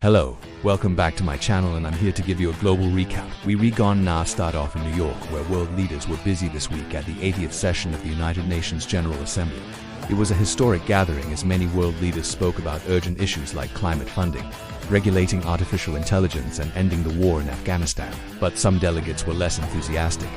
Hello, welcome back to my channel, and I'm here to give you a global recap. We gonna start off in New York, where world leaders were busy this week at the 80th session of the United Nations General Assembly. It was a historic gathering as many world leaders spoke about urgent issues like climate funding, regulating artificial intelligence, and ending the war in Afghanistan. But some delegates were less enthusiastic.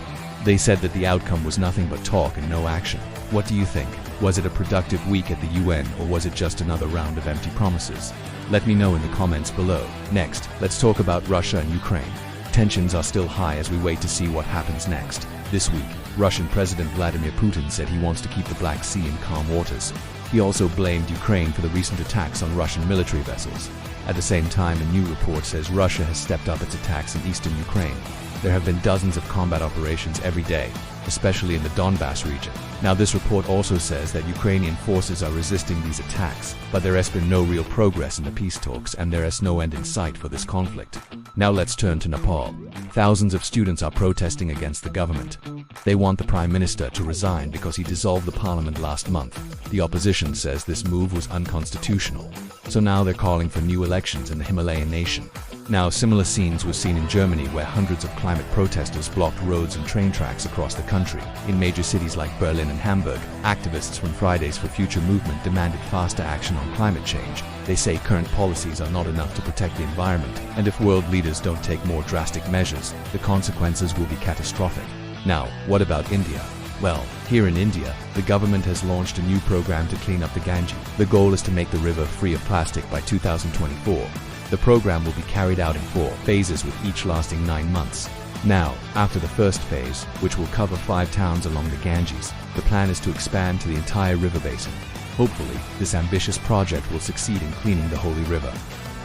They said that the outcome was nothing but talk and no action. What do you think? Was it a productive week at the UN, or was it just another round of empty promises? Let me know in the comments below. Next, let's talk about Russia and Ukraine. Tensions are still high as we wait to see what happens next. This week, Russian President Vladimir Putin said he wants to keep the Black Sea in calm waters. He also blamed Ukraine for the recent attacks on Russian military vessels. At the same time, a new report says Russia has stepped up its attacks in eastern Ukraine. There have been dozens of combat operations every day, especially in the Donbass region. Now, this report also says that Ukrainian forces are resisting these attacks, but there has been no real progress in the peace talks, and there is no end in sight for this conflict. Now let's turn to Nepal. Thousands of students are protesting against the government. They want the Prime Minister to resign because he dissolved the parliament last month. The opposition says this move was unconstitutional. So now they're calling for new elections in the Himalayan nation. Now, similar scenes were seen in Germany, where hundreds of climate protesters blocked roads and train tracks across the country. In major cities like Berlin and Hamburg, activists from Fridays for Future movement demanded faster action on climate change. They say current policies are not enough to protect the environment, and if world leaders don't take more drastic measures, the consequences will be catastrophic. Now, what about India? Well, here in India, the government has launched a new program to clean up the Ganges. The goal is to make the river free of plastic by 2024. The program will be carried out in 4 phases, with each lasting 9 months. Now, after the first phase, which will cover 5 towns along the Ganges, the plan is to expand to the entire river basin. Hopefully, this ambitious project will succeed in cleaning the holy river.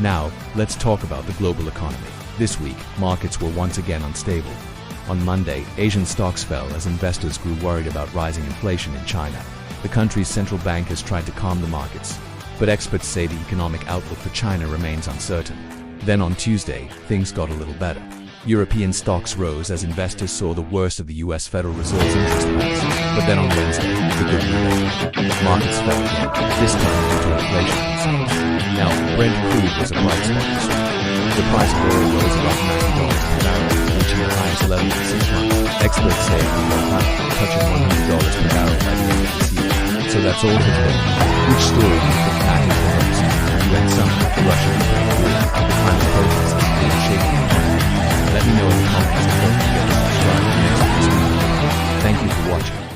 Now, let's talk about the global economy. This week, markets were once again unstable. On Monday, Asian stocks fell as investors grew worried about rising inflation in China. The country's central bank has tried to calm the markets, but experts say the economic outlook for China remains uncertain. Then on Tuesday, things got a little better. European stocks rose as investors saw the worst of the US Federal Reserve's interest rates. But then on Wednesday, the good news. Markets fell again, this time due to inflation concerns. Now, Brent crude was a bright spot this week. The price of oil rose above $90 per barrel, reaching the highest level in 6 months. Experts say it will go higher, touching $100 per barrel by the end of this year. So that's all for today. Which story do you think matters the most? UN summit, Russia-Ukraine war, the climate protests, and the shaking economy? Let me know in the comments, and don't forget to subscribe to next week's video. Thank you for watching.